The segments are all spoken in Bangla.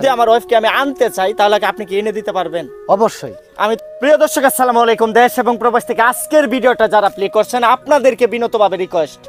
যদি আমার ওয়াইফকে আমি আনতে চাই তাহলে কি আপনি কি এনে দিতে পারবেন? অবশ্যই। আমি প্রিয় দর্শক আসসালামু আলাইকুম, দেশ এবং প্রবাস থেকে আজকের ভিডিওটা যারা প্লে করছেন আপনাদেরকে বিনীতভাবে রিকোয়েস্ট,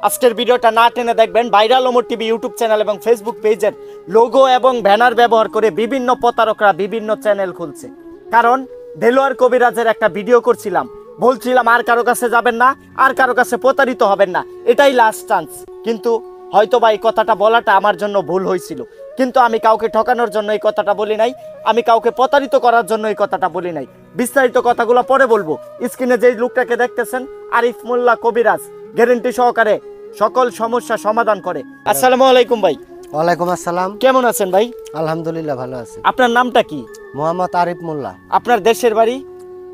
আজকের ভিডিওটা না টেনে দেখবেন। Viral Omar TV YouTube channel এবং ফেসবুক পেজের লোগো এবং ব্যানার ব্যবহার করে বিভিন্ন প্রতারকরা বিভিন্ন চ্যানেল খুলছে। কারণ দেলোয়ার কবিরাজের একটা ভিডিও করছিলাম, বলছিলাম আর কারো কাছে যাবেন না, আর কারো কাছে প্রতারিত হবেন না, এটাই লাস্ট চান্স। কিন্তু হয়তো বা এই কথাটা বলাটা আমার জন্য ভুল হয়েছিল, কিন্তু আমি কাউকে ঠকানোর জন্য এই কথাটা বলি নাই, আমি কাউকে প্রতারিত করার জন্য এই কথাটা বলি নাই। বিস্তারিত কথাগুলো পরে বলবো। স্ক্রিনে যে লোকটাকে দেখতেছেন আরিফ মোল্লা কবিরাজ, গ্যারান্টি সহকারে সকল সমস্যা সমাধান করে। আসসালামু আলাইকুম ভাই। ওয়ালাইকুম আসসালাম। কেমন আছেন ভাই? আলহামদুলিল্লাহ ভালো আছি। আপনার নামটা কি? মোহাম্মদ আরিফ মোল্লা। আপনার দেশের বাড়ি?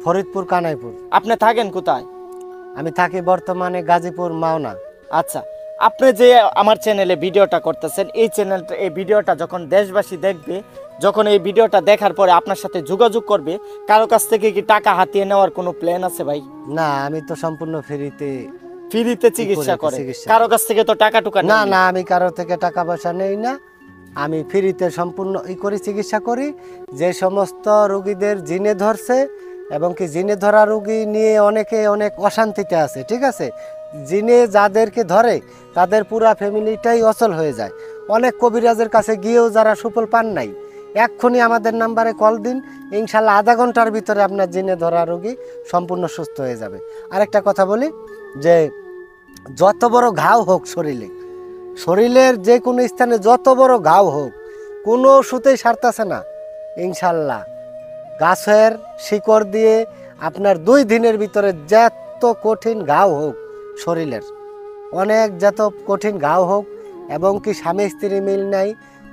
ফরিদপুর কানাইপুর। আপনি থাকেন কোথায়? আমি থাকি বর্তমানে গাজীপুর মাওনা। আচ্ছা, আপনি যে আমার চ্যানেলে ভিডিওটা করতেছেন, এই ভিডিওটা যখন দেশবাসী দেখবে, যখন এই ভিডিওটা দেখার পরে আপনার সাথে যোগাযোগ করবে, কারো কাছ থেকে কি টাকা হাতিয়ে নেওয়ার কোনো প্ল্যান আছে ভাই? না, আমি তো সম্পূর্ণ ফ্রিতে চিকিৎসা করে, কারো কাছ থেকে তো টাকা টুকা না না, আমি কারো থেকে টাকা পয়সা নেই না। আমি ফ্রিতে সম্পূর্ণ চিকিৎসা করি। যে সমস্ত রোগীদের জিনে ধরছে এবং কি জিনে ধরা রোগী নিয়ে অনেকে অনেক অশান্তিতে আছে, ঠিক আছে, জিনে যাদেরকে ধরে তাদের পুরা ফ্যামিলিটাই অচল হয়ে যায়। অনেক কবিরাজের কাছে গিয়েও যারা সুফল পান নাই, এক্ষুনি আমাদের নাম্বারে কল দিন, ইনশাল্লাহ আধা ঘন্টার ভিতরে আপনার জিনে ধরা রোগী সম্পূর্ণ সুস্থ হয়ে যাবে। আরেকটা কথা বলি যে যত বড় ঘাও হোক শরীরের যে কোনো স্থানে যত বড় ঘাও হোক, কোনো ওষুধেই সারতেছে না, ইনশাল্লাহ গাছের শিকড় দিয়ে আপনার 2 দিনের ভিতরে যত কঠিন ঘাও হোক, শরীরের যত কঠিন ঘাও হোক এবং কি স্বামী স্ত্রী মিল নাই,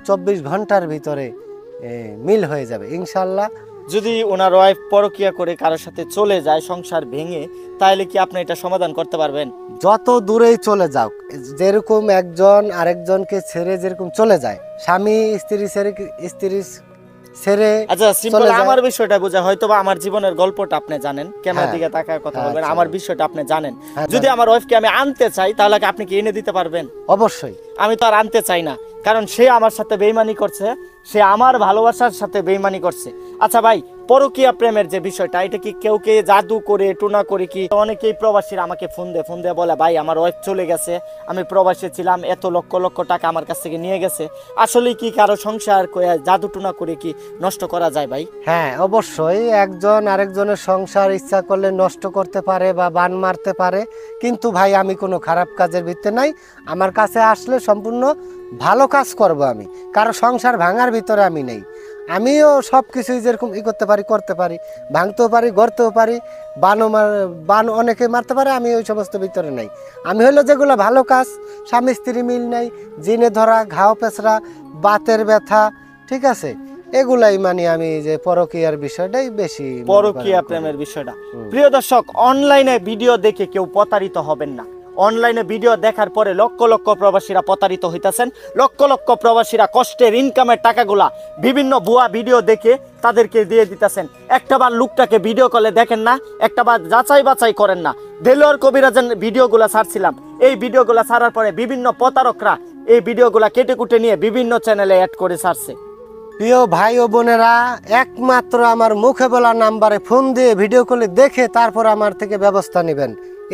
24 ঘন্টার ভিতরে মিল হয়ে যাবে ইনশাল্লাহ। যদি ওনার ওয়াইফ পরকিয়া করে কারোর সাথে চলে যায়, সংসার ভেঙে, তাহলে কি আপনি এটা সমাধান করতে পারবেন? যত দূরেই চলে যাও, যেরকম একজন আরেকজনকে ছেড়ে যেরকম চলে যায়, স্বামী স্ত্রী ছেড়ে আচ্ছা, সিম্পল আমার বিষয়টা বোঝা, হয়তো বা আমার জীবনের গল্পটা আপনি জানেন, ক্যামেরার দিকে তাকায় কথা বলবেন, আমার বিষয়টা আপনি জানেন। যদি আমার ওয়াইফকে আমি আনতে চাই তাহলে কি আপনি কি এনে দিতে পারবেন? অবশ্যই। আমি তো আর আনতে চাই না, কারণ সে আমার সাথে বেইমানি করছে, সে আমার ভালোবাসার সাথে বেইমানি করছে। আচ্ছা ভাই, পরকীয়া প্রেমের যে বিষয়টা, এটা কি কেউ কে জাদু করে টুনা করে কি? অনেকেই প্রবাসীরা আমাকে ফোন দিয়ে বলে, ভাই আমার ওয়াইফ চলে গেছে, আমি প্রবাসী ছিলাম, এত লক্ষ লক্ষ টাকা আমার কাছ থেকে নিয়ে গেছে, আসলে কি কারো সংসার জাদু টুনা করে কি নষ্ট করা যায় ভাই? হ্যাঁ অবশ্যই, একজন আরেকজনের সংসার ইচ্ছা করলে নষ্ট করতে পারে বা বান মারতে পারে, কিন্তু ভাই আমি কোনো খারাপ কাজের ভিতরে নাই। আমার কাছে আসলে সম্পূর্ণ ভালো কাজ করব আমি, কারো সংসার ভাঙার ভিতরে আমি নেই। আমিও সব কিছুই যেরকম করতে পারি, ভাঙতেও পারি, গড়তেও পারি, বান অনেকে মারতে পারে, আমি ওই সমস্ত ভিতরে নাই। আমি হলো যেগুলো ভালো কাজ, স্বামী স্ত্রী মিল নাই, জিনে ধরা, ঘাও পেঁচড়া, বাতের ব্যথা, ঠিক আছে, এগুলাই মানে আমি যে পরকীয়ার বিষয়টাই বেশি, পরকীয়া প্রেমের বিষয়টা। প্রিয় দর্শক, অনলাইনে ভিডিও দেখে কেউ প্রতারিত হবেন না। অনলাইনে ভিডিও দেখার পরে লক্ষ লক্ষ প্রবাসীরা প্রতারিত হইতাছেন, লক্ষ লক্ষ প্রবাসীরা কষ্টের ইনকামের টাকাগুলা বিভিন্ন ভুয়া ভিডিও দেখে তাদেরকে দিয়ে দিতেছেন। একটাবার লোকটাকে ভিডিও কলে দেখেন না, একটাবার যাচাই বাছাই করেন না। দেলোয়ার কবিরাজের ভিডিওগুলা ছাড়ছিলাম, এই ভিডিওগুলা ছাড়ার পরে বিভিন্ন প্রতারকরা এই ভিডিওগুলা কেটে কুটে নিয়ে বিভিন্ন চ্যানেলে অ্যাড করে ছাড়ছে। প্রিয় ভাই ও বোনেরা, একমাত্র আমার মুখে বলা নাম্বারে ফোন দিয়ে ভিডিও কলে দেখে তারপর আমার থেকে ব্যবস্থা নেবেন।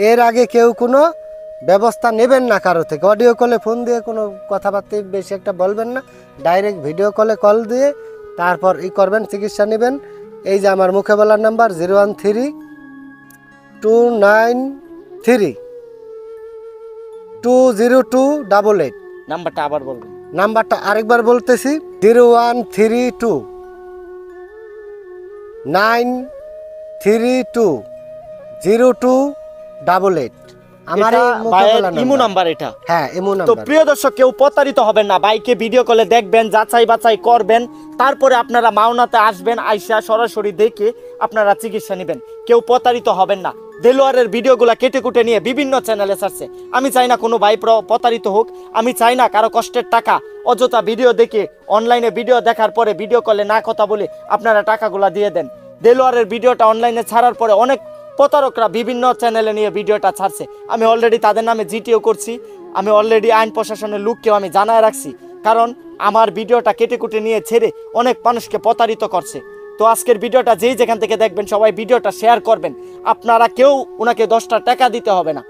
এর আগে কেউ কোনো ব্যবস্থা নেবেন না কারো থেকে। অডিও কলে ফোন দিয়ে কোনো কথাবার্তা বেশি একটা বলবেন না, ডাইরেক্ট ভিডিও কলে কল দিয়ে তারপর করবেন, চিকিৎসা নেবেন। এই যে আমার মুখে বলার নাম্বার 013-293-20288। নাম্বারটা আবার বলবেন। নাম্বারটা আরেকবার বলতেছি, 013-293-20288। আমার ইমো নাম্বার এটা। হ্যাঁ, ইমো নাম্বার। তো প্রিয় দর্শক, কেউ প্রতারিত হবেন না, বাইকে ভিডিও কলে দেখবেন, যাচাই বাছাই করবেন, তারপরে আপনারা মাওনাতে আসবেন, আইসা সরাসরি দেখে আপনারা চিকিৎসা নেবেন। কেউ প্রতারিত হবেন না। দেলোয়ারের ভিডিওগুলা কেটে কুটে নিয়ে বিভিন্ন চ্যানেলে ছাড়ছে। আমি চাই না কোনো ভাই প্রতারিত হোক, আমি চাই না কারো কষ্টের টাকা অযথা ভিডিও দেখে, অনলাইনে ভিডিও দেখার পরে ভিডিও কলে না কথা বলে আপনারা টাকাগুলা দিয়ে দেন। দেলোয়ারের ভিডিওটা অনলাইনে ছাড়ার পরে অনেক প্রতারকরা বিভিন্ন চ্যানেলে নিয়ে ভিডিওটা ছাড়ছে। আমি অলরেডি তাদের নামে জিটিও করছি, আমি অলরেডি আইন প্রশাসনের লোককেও আমি জানায় রাখছি, কারণ আমার ভিডিওটা কেটে কুটে নিয়ে ছেড়ে অনেক মানুষকে প্রতারিত করছে। তো আজকের ভিডিওটা যেই যেখান থেকে দেখবেন সবাই ভিডিওটা শেয়ার করবেন। আপনারা কেউ ওনাকে 10টা টাকা দিতে হবে না।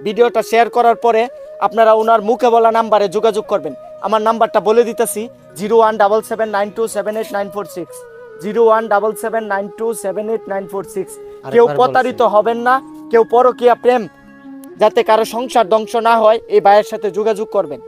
ভিডিওটা শেয়ার করার পরে আপনারা ওনার মুখে বলা নাম্বারে যোগাযোগ করবেন। আমার নাম্বারটা বলে দিতেছি 017792789460, 017792789460। কেউ প্রতারিত হবেন না, কেউ পরকীয়া প্রেম যাতে কারো সংসার ধ্বংস না হয় এই ভাইয়ের সাথে যোগাযোগ করবেন।